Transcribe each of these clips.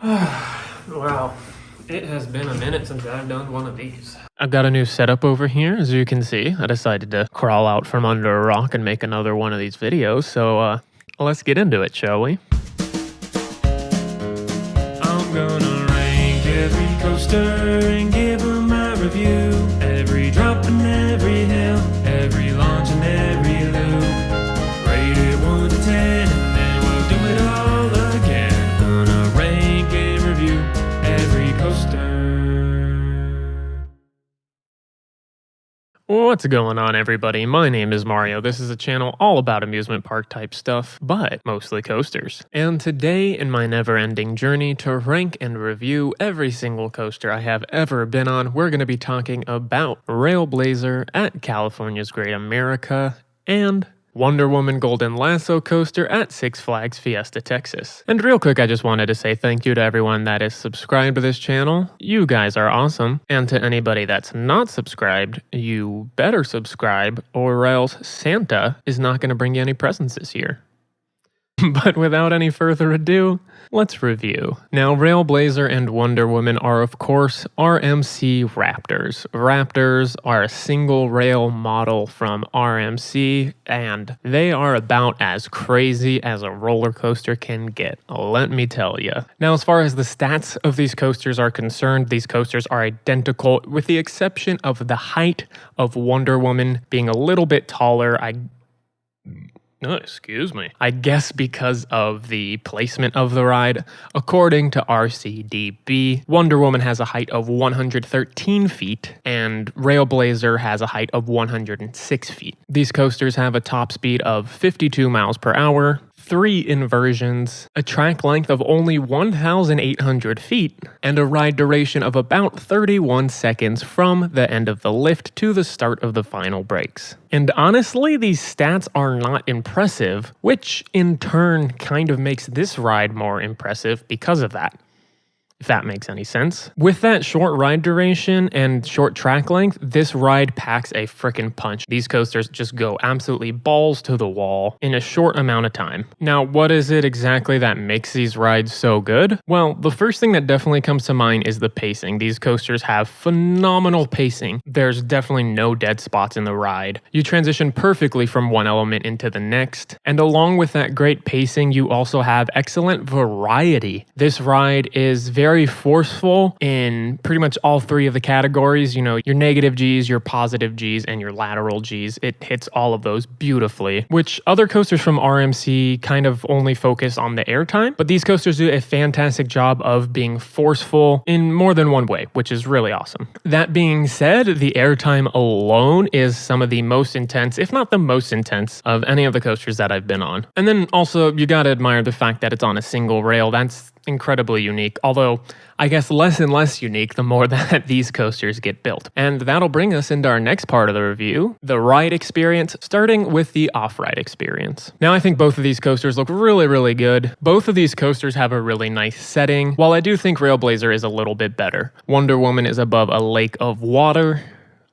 Wow, it has been a minute since I've done one of these. I've got a new setup over here, as you can see. I decided to crawl out from under a rock and make another one of these videos, so let's get into it, shall we? I'm gonna rank every coaster and give them my review. Every drop and every hill, every launch and every loop. Rate it 1 to 10 and then we'll do it all again. Gonna rank and review every coaster. What's going on, everybody? My name is Mario. This is a channel all about amusement park type stuff, but mostly coasters. And today, in my never-ending journey to rank and review every single coaster I have ever been on, we're going to be talking about RailBlazer at California's Great America and Woman Golden Lasso Coaster at Six Flags Fiesta, Texas. And real quick, I just wanted to say thank you to everyone that is subscribed to this channel. You guys are awesome. And to anybody that's not subscribed, you better subscribe or else Santa is not going to bring you any presents this year. But without any further ado, let's review. Now, RailBlazer and Wonder Woman are, of course, RMC Raptors. Raptors are a single rail model from RMC, and they are about as crazy as a roller coaster can get, let me tell you. Now, as far as the stats of these coasters are concerned, these coasters are identical, with the exception of the height of Wonder Woman being a little bit taller. Excuse me. I guess because of the placement of the ride. According to RCDB, Wonder Woman has a height of 113 feet and RailBlazer has a height of 106 feet. These coasters have a top speed of 52 miles per hour, 3 inversions, a track length of only 1,800 feet, and a ride duration of about 31 seconds from the end of the lift to the start of the final brakes. And honestly, these stats are not impressive, which in turn kind of makes this ride more impressive because of that, if that makes any sense. With that short ride duration and short track length, this ride packs a frickin' punch. These coasters just go absolutely balls to the wall in a short amount of time. Now, what is it exactly that makes these rides so good? Well, the first thing that definitely comes to mind is the pacing. These coasters have phenomenal pacing. There's definitely no dead spots in the ride. You transition perfectly from one element into the next. And along with that great pacing, you also have excellent variety. This ride is very forceful in pretty much all 3 of the categories. You know, your negative G's, your positive G's, and your lateral G's. It hits all of those beautifully, which other coasters from RMC kind of only focus on the airtime, but these coasters do a fantastic job of being forceful in more than one way, which is really awesome. That being said, the airtime alone is some of the most intense, if not the most intense, of any of the coasters that I've been on. And then also, you gotta admire the fact that it's on a single rail. That's incredibly unique, although I guess less and less unique the more that these coasters get built. And that'll bring us into our next part of the review, the ride experience, starting with the off-ride experience. Now, I think both of these coasters look really, really good. Both of these coasters have a really nice setting, while I do think RailBlazer is a little bit better. Wonder Woman is above a lake of water.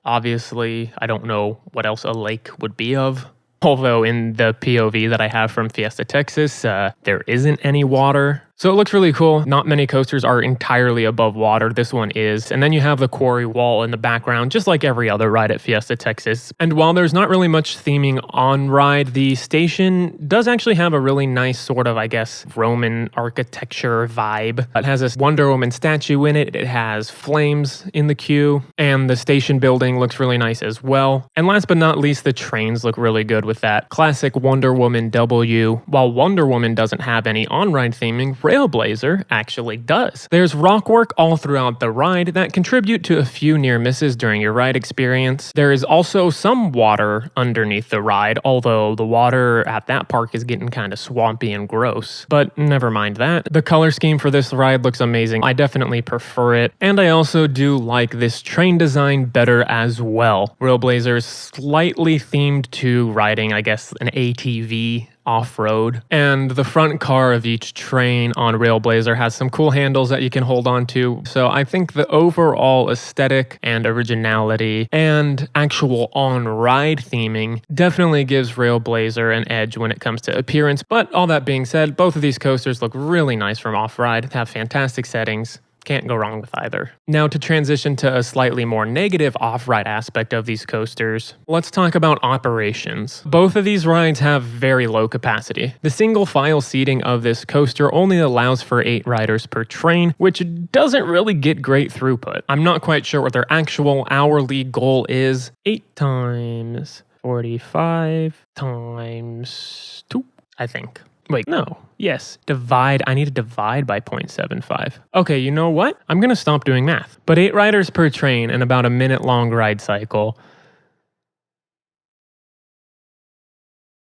Obviously, I don't know what else a lake would be of. Although in the POV that I have from Fiesta, Texas, there isn't any water. So it looks really cool. Not many coasters are entirely above water. This one is. And then you have the quarry wall in the background, just like every other ride at Fiesta, Texas. And while there's not really much theming on ride, the station does actually have a really nice sort of, I guess, Roman architecture vibe. It has this Wonder Woman statue in it. It has flames in the queue. And the station building looks really nice as well. And last but not least, the trains look really good with that classic Wonder Woman W. While Wonder Woman doesn't have any on-ride theming, RailBlazer actually does. There's rock work all throughout the ride that contribute to a few near misses during your ride experience. There is also some water underneath the ride, although the water at that park is getting kind of swampy and gross. But never mind that. The color scheme for this ride looks amazing. I definitely prefer it. And I also do like this train design better as well. RailBlazer is slightly themed to riding, I guess, an ATV off-road. And the front car of each train on RailBlazer has some cool handles that you can hold on to. So I think the overall aesthetic and originality and actual on-ride theming definitely gives RailBlazer an edge when it comes to appearance. But all that being said, both of these coasters look really nice from off-ride, have fantastic settings. Can't go wrong with either. Now to transition to a slightly more negative off-ride aspect of these coasters, let's talk about operations. Both of these rides have very low capacity. The single file seating of this coaster only allows for 8 riders per train, which doesn't really get great throughput. I'm not quite sure what their actual hourly goal is. 8 times 45 times 2, I think. Wait, no. Yes, divide. I need to divide by 0.75. Okay, you know what? I'm going to stop doing math. But 8 riders per train and about a minute-long ride cycle.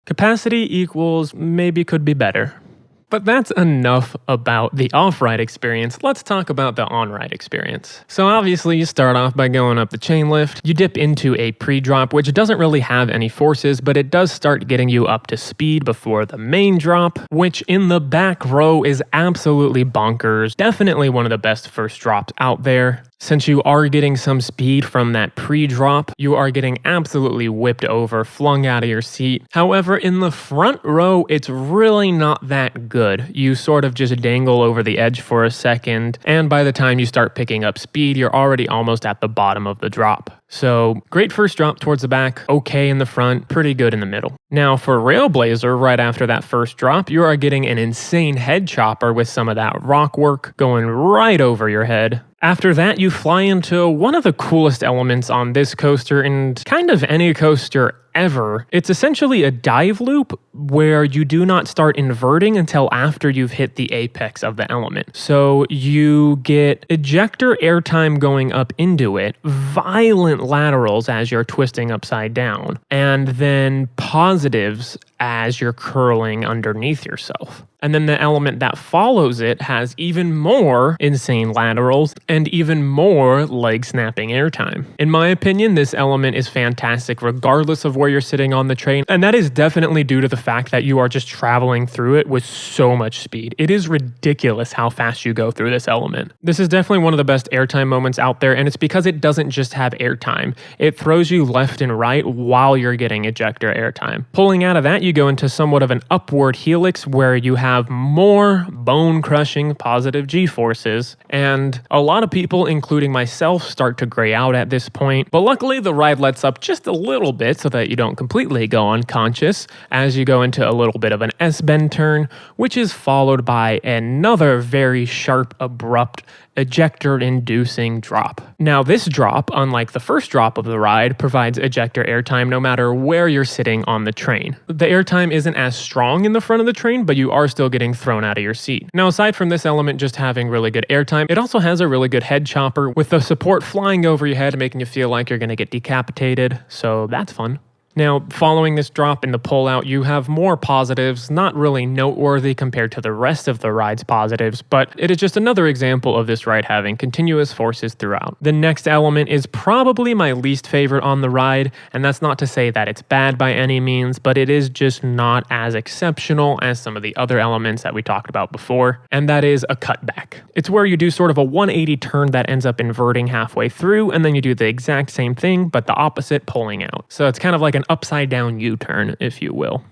Capacity equals maybe could be better. But that's enough about the off-ride experience. Let's talk about the on-ride experience. So obviously you start off by going up the chain lift. You dip into a pre-drop, which doesn't really have any forces, but it does start getting you up to speed before the main drop, which in the back row is absolutely bonkers. Definitely one of the best first drops out there. Since you are getting some speed from that pre-drop, you are getting absolutely whipped over, flung out of your seat. However, in the front row, it's really not that good. You sort of just dangle over the edge for a second, and by the time you start picking up speed, you're already almost at the bottom of the drop. So, great first drop towards the back, okay in the front, pretty good in the middle. Now for RailBlazer, right after that first drop, you are getting an insane head chopper with some of that rock work going right over your head. After that, you fly into one of the coolest elements on this coaster and kind of any coaster ever. It's essentially a dive loop where you do not start inverting until after you've hit the apex of the element. So you get ejector airtime going up into it, violent laterals as you're twisting upside down, and then positives as you're curling underneath yourself. And then the element that follows it has even more insane laterals and even more leg snapping airtime. In my opinion, this element is fantastic regardless of where you're sitting on the train, and that is definitely due to the fact that you are just traveling through it with so much speed. It is ridiculous how fast you go through this element. This is definitely one of the best airtime moments out there, and it's because it doesn't just have airtime. It throws you left and right while you're getting ejector airtime. Pulling out of that, you go into somewhat of an upward helix where you have more bone-crushing positive G-forces, and a lot of people, including myself, start to gray out at this point, but luckily the ride lets up just a little bit so that you don't completely go unconscious as you go into a little bit of an S-bend turn, which is followed by another very sharp, abrupt ejector-inducing drop. Now this drop, unlike the first drop of the ride, provides ejector airtime no matter where you're sitting on the train. The airtime isn't as strong in the front of the train, but you are still getting thrown out of your seat. Now aside from this element just having really good airtime, it also has a really good head chopper with the support flying over your head, making you feel like you're going to get decapitated, so that's fun. Now, following this drop in the pullout, you have more positives, not really noteworthy compared to the rest of the ride's positives, but it is just another example of this ride having continuous forces throughout. The next element is probably my least favorite on the ride, and that's not to say that it's bad by any means, but it is just not as exceptional as some of the other elements that we talked about before, and that is a cutback. It's where you do sort of a 180 turn that ends up inverting halfway through, and then you do the exact same thing, but the opposite, pulling out. So it's kind of like an upside down U-turn, if you will.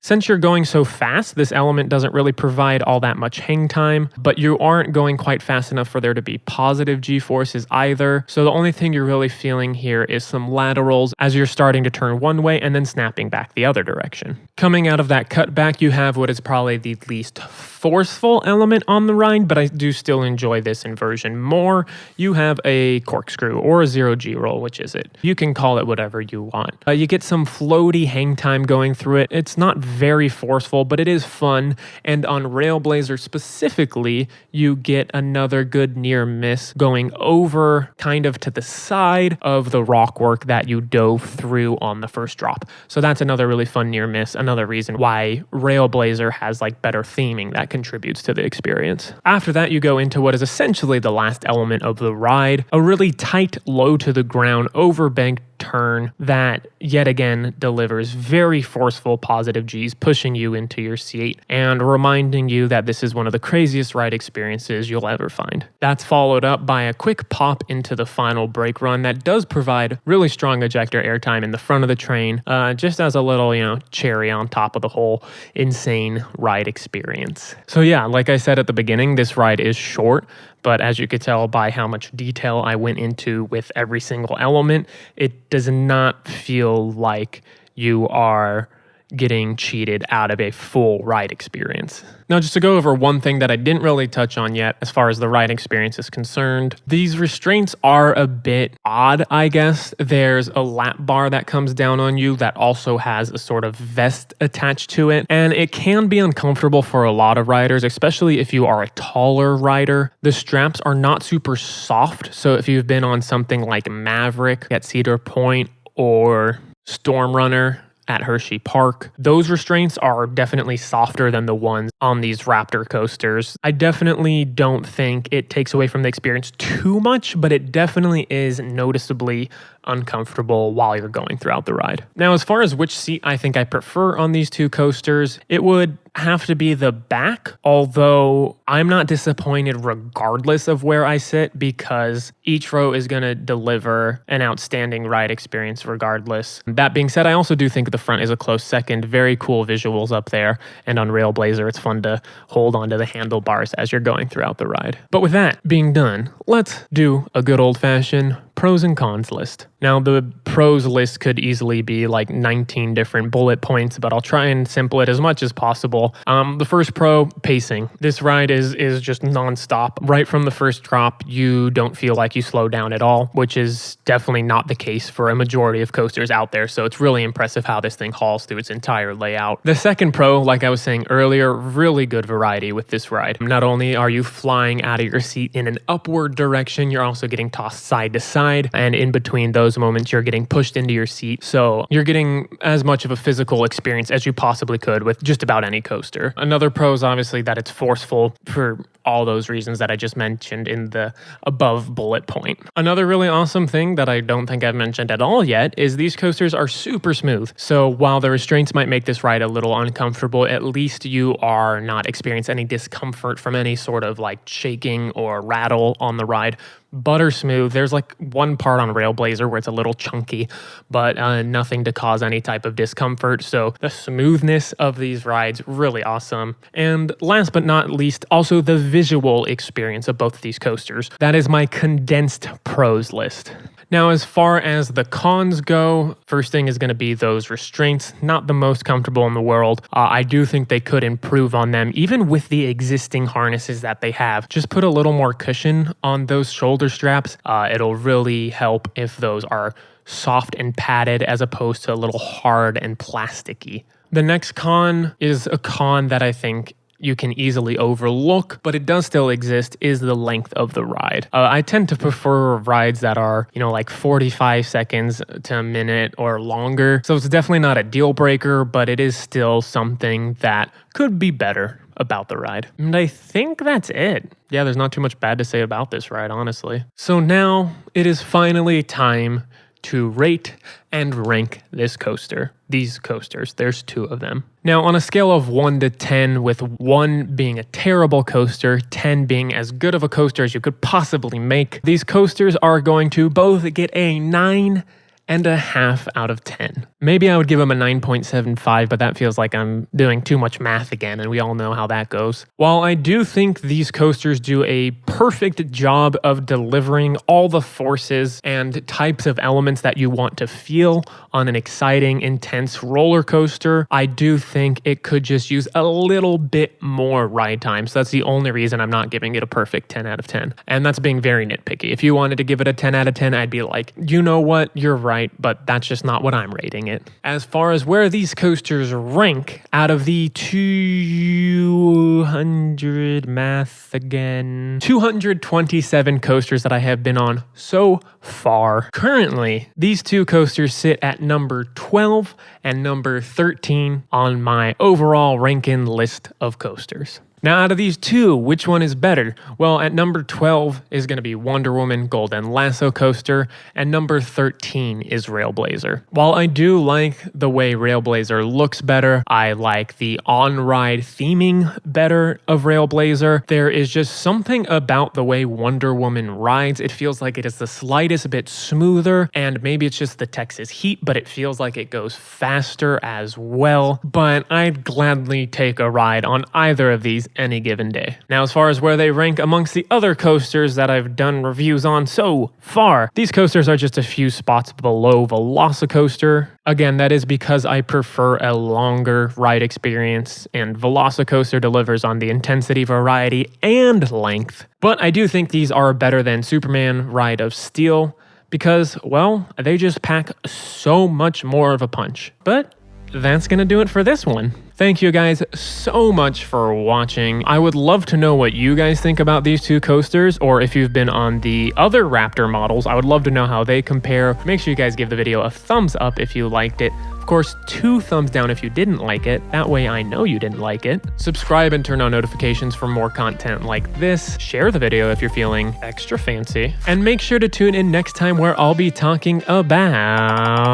Since you're going so fast, this element doesn't really provide all that much hang time, but you aren't going quite fast enough for there to be positive G-forces either, so the only thing you're really feeling here is some laterals as you're starting to turn one way and then snapping back the other direction. Coming out of that cutback, you have what is probably the least forceful element on the ride, but I do still enjoy this inversion more. You have a corkscrew or a 0G roll, which is it. You can call it whatever you want. You get some floaty hang time going through it. It's not very forceful, but it is fun, and on RailBlazer specifically, you get another good near miss going over kind of to the side of the rock work that you dove through on the first drop. So that's another really fun near miss, another reason why RailBlazer has like better theming that contributes to the experience. After that, you go into what is essentially the last element of the ride, a really tight, low to the ground, overbanked turn that yet again delivers very forceful positive G's, pushing you into your seat and reminding you that this is one of the craziest ride experiences you'll ever find. That's followed up by a quick pop into the final brake run that does provide really strong ejector airtime in the front of the train, just as a little, cherry on top of the whole insane ride experience. So yeah, like I said at the beginning, this ride is short, but as you could tell by how much detail I went into with every single element, it does not feel like you are getting cheated out of a full ride experience. Now, just to go over one thing that I didn't really touch on yet as far as the ride experience is concerned, these restraints are a bit odd, I guess. There's a lap bar that comes down on you that also has a sort of vest attached to it, and it can be uncomfortable for a lot of riders, especially if you are a taller rider. The straps are not super soft, so if you've been on something like Maverick at Cedar Point or Storm Runner at Hershey Park, those restraints are definitely softer than the ones on these Raptor coasters. I definitely don't think it takes away from the experience too much, but it definitely is noticeably uncomfortable while you're going throughout the ride. Now, as far as which seat I think I prefer on these two coasters, it would have to be the back, although I'm not disappointed regardless of where I sit because each row is going to deliver an outstanding ride experience regardless. That being said, I also do think the front is a close second. Very cool visuals up there, and on RailBlazer, it's fun to hold onto the handlebars as you're going throughout the ride. But with that being done, let's do a good old-fashioned pros and cons list. Now, the pros list could easily be like 19 different bullet points, but I'll try and simple it as much as possible. The first pro, pacing. This ride is just nonstop. Right from the first drop, you don't feel like you slow down at all, which is definitely not the case for a majority of coasters out there. So it's really impressive how this thing hauls through its entire layout. The second pro, like I was saying earlier, really good variety with this ride. Not only are you flying out of your seat in an upward direction, you're also getting tossed side to side. And in between those moments, you're getting pushed into your seat. So you're getting as much of a physical experience as you possibly could with just about any coaster. Another pro is obviously that it's forceful for all those reasons that I just mentioned in the above bullet point. Another really awesome thing that I don't think I've mentioned at all yet is these coasters are super smooth. So while the restraints might make this ride a little uncomfortable, at least you are not experiencing any discomfort from any sort of like shaking or rattle on the ride. Butter smooth. There's like one part on RailBlazer where it's a little chunky, but nothing to cause any type of discomfort. So the smoothness of these rides, really awesome. And last but not least, also the visual experience of both of these coasters. That is my condensed pros list. Now, as far as the cons go, first thing is going to be those restraints. Not the most comfortable in the world. I do think they could improve on them, even with the existing harnesses that they have. Just put a little more cushion on those shoulder straps. It'll really help if those are soft and padded as opposed to a little hard and plasticky. The next con is a con that I think you can easily overlook, but it does still exist, is the length of the ride. I tend to prefer rides that are, like 45 seconds to a minute or longer. So it's definitely not a deal breaker, but it is still something that could be better about the ride. And I think that's it. Yeah, there's not too much bad to say about this ride, honestly. So now it is finally time to rate and rank this coaster. These coasters, there's two of them. Now, on a scale of 1 to 10, with 1 being a terrible coaster, 10 being as good of a coaster as you could possibly make, these coasters are going to both get a 9.5 out of 10. Maybe I would give them a 9.75, but that feels like I'm doing too much math again, and we all know how that goes. While I do think these coasters do a perfect job of delivering all the forces and types of elements that you want to feel on an exciting, intense roller coaster, I do think it could just use a little bit more ride time. So that's the only reason I'm not giving it a perfect 10 out of 10. And that's being very nitpicky. If you wanted to give it a 10 out of 10, I'd be like, you know what, you're right, but that's just not what I'm rating it. As far as where these coasters rank out of the 227 coasters that I have been on so far, currently these two coasters sit at number 12 and number 13 on my overall ranking list of coasters. Now, out of these two, which one is better? Well, at number 12 is going to be Wonder Woman Golden Lasso Coaster, and number 13 is RailBlazer. While I do like the way RailBlazer looks better, I like the on-ride theming better of RailBlazer, there is just something about the way Wonder Woman rides. It feels like it is the slightest bit smoother, and maybe it's just the Texas heat, but it feels like it goes faster as well. But I'd gladly take a ride on either of these any given day. Now, as far as where they rank amongst the other coasters that I've done reviews on so far, these coasters are just a few spots below VelociCoaster. Again, that is because I prefer a longer ride experience, and VelociCoaster delivers on the intensity, variety, and length. But I do think these are better than Superman Ride of Steel because, well, they just pack so much more of a punch. But that's gonna do it for this one. Thank you guys so much for watching. I would love to know what you guys think about these two coasters, or if you've been on the other Raptor models, I would love to know how they compare. Make sure you guys give the video a thumbs up if you liked it. Of course, 2 thumbs down if you didn't like it. That way I know you didn't like it. Subscribe and turn on notifications for more content like this. Share the video if you're feeling extra fancy. And make sure to tune in next time where I'll be talking about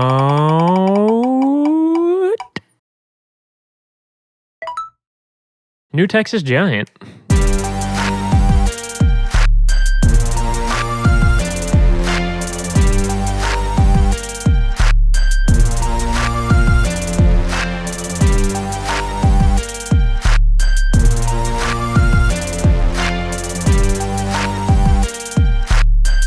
New Texas Giant.